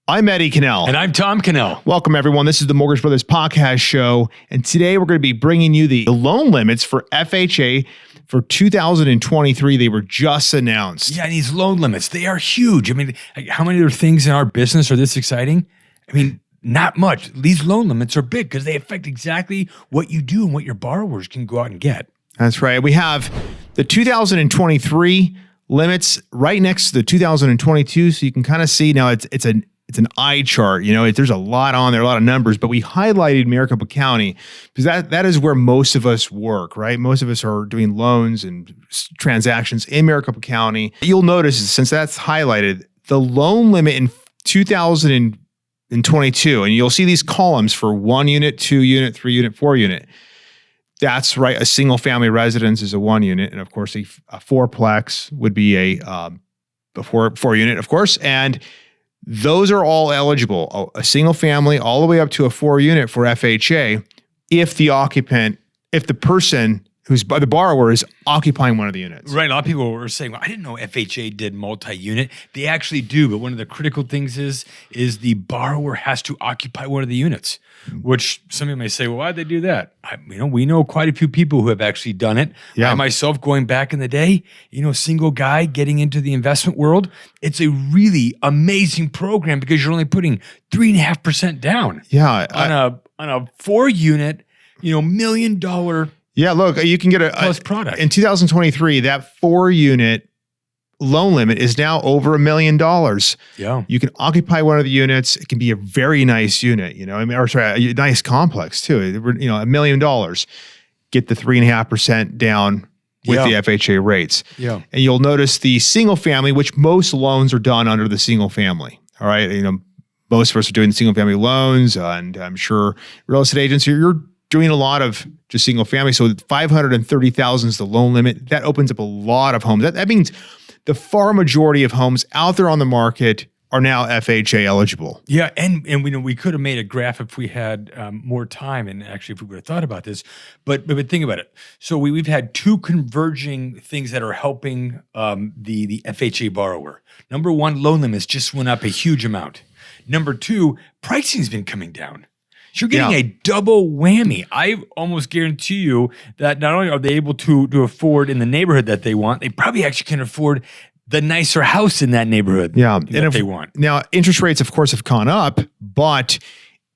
I'm Eddie Cannell. And I'm Tom Cannell. Welcome, everyone. This is the Mortgage Brothers Podcast Show. And today we're going to be bringing you the loan limits for FHA for 2023. They were just announced. Yeah, and these loan limits, they are huge. I mean, how many other things in our business are this exciting? I mean, not much. These loan limits are big because they affect exactly what you do and what your borrowers can go out and get. That's right. We have the 2023 limits right next to the 2022. So you can kind of see now it's an eye chart. You know, there's a lot on there, a lot of numbers, but we highlighted Maricopa County because that is where most of us work, right? Most of us are doing loans and transactions in Maricopa County. You'll notice since that's highlighted, the loan limit in 2022, and you'll see these columns for 1 unit, 2 unit, 3 unit, 4 unit. That's right. A single family residence is a 1 unit. And of course, a fourplex would be a four unit, of course. And those are all eligible, a single family all the way up to a 4 unit for FHA if the person who's the borrower is occupying one of the units. Right. A lot of people were saying, well, I didn't know FHA did multi-unit. They actually do. But one of the critical things is the borrower has to occupy one of the units, which some of you may say, well, why'd they do that? We know quite a few people who have actually done it. Yeah. I myself, going back in the day, single guy getting into the investment world, it's a really amazing program because you're only putting 3.5% down. Yeah. On a 4 unit, $1 million. Yeah, look, you can get a plus product. In 2023, that 4 unit loan limit is now over $1 million. Yeah. You can occupy one of the units. It can be a very nice unit, a nice complex too. $1 million. Get the 3.5% down with the FHA rates. Yeah. And you'll notice the single family, which most loans are done under the single family. All right. Most of us are doing single family loans, and I'm sure real estate agents, you're doing a lot of just single family. So 530,000 is the loan limit. That opens up a lot of homes. That means the far majority of homes out there on the market are now FHA eligible. Yeah, and we could have made a graph if we had more time, and actually if we would have thought about this. But think about it. So we've had 2 converging things that are helping the FHA borrower. Number 1, loan limits just went up a huge amount. Number 2, pricing's been coming down. You're getting a double whammy. I almost guarantee you that not only are they able to afford in the neighborhood that they want, they probably actually can afford the nicer house in that neighborhood that they want. Now, interest rates, of course, have gone up, but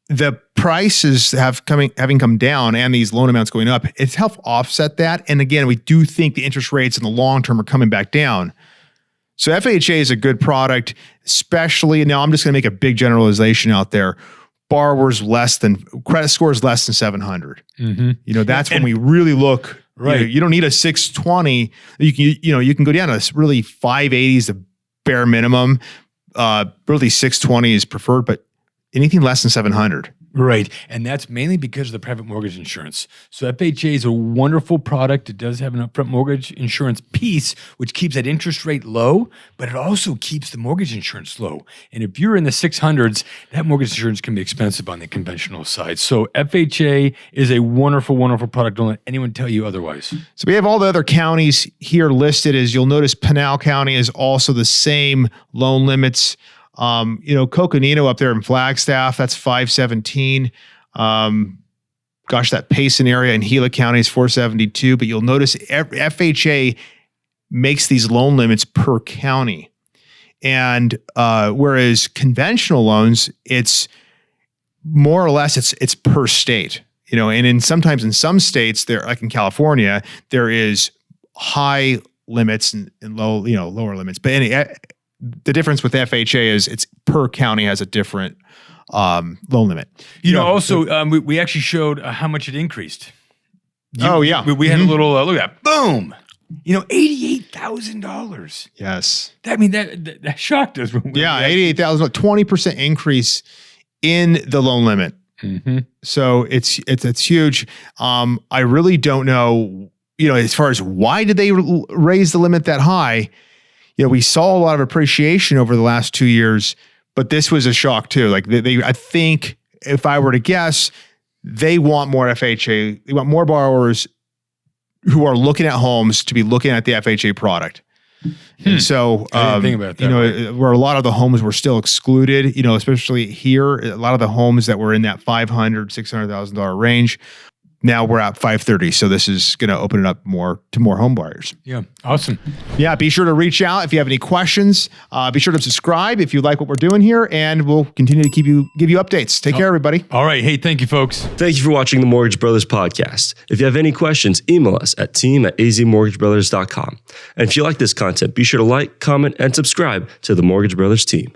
the prices having come down and these loan amounts going up, it's helped offset that. And again, we do think the interest rates in the long term are coming back down. So FHA is a good product, especially, now I'm just going to make a big generalization out there. Borrowers credit scores less than 700. Mm-hmm. That's when we really look. Right. You don't need a 620. You can go down to really 580 is the bare minimum. Really 620 is preferred, but anything less than 700. Right. And that's mainly because of the private mortgage insurance. So FHA is a wonderful product. It does have an upfront mortgage insurance piece, which keeps that interest rate low, but it also keeps the mortgage insurance low. And if you're in the 600s, that mortgage insurance can be expensive on the conventional side. So FHA is a wonderful, wonderful product. Don't let anyone tell you otherwise. So we have all the other counties here listed. As you'll notice, Pinal County is also the same loan limits. Coconino up there in Flagstaff, that's 517. That Payson area in Gila County is 472. But you'll notice FHA makes these loan limits per county. And whereas conventional loans, it's more or less it's per state. And sometimes in some states, there, like in California, there is high limits and lower limits. But the difference with FHA is it's per county has a different loan limit. Also, we actually showed how much it increased. We had a little look at that. Boom. $88,000. Yes. That shocked us. $88,000, 20% increase in the loan limit. Mm-hmm. So it's huge. I really don't know, as far as why did they raise the limit that high? We saw a lot of appreciation over the last 2 years, but this was a shock too. Like I think if I were to guess, they want more FHA. They want more borrowers who are looking at homes to be looking at the FHA product. And so, I didn't think about that, where a lot of the homes were still excluded, especially here, a lot of the homes that were in that $500,000, $600,000 range, now we're at 530. So this is going to open it up more to more home buyers. Yeah. Awesome. Yeah. Be sure to reach out if you have any questions. Be sure to subscribe if you like what we're doing here, and we'll continue to give you updates. Take care, everybody. All right. Hey, thank you, folks. Thank you for watching the Mortgage Brothers podcast. If you have any questions, email us at team@azmortgagebrothers.com. And if you like this content, be sure to like, comment, and subscribe to the Mortgage Brothers team.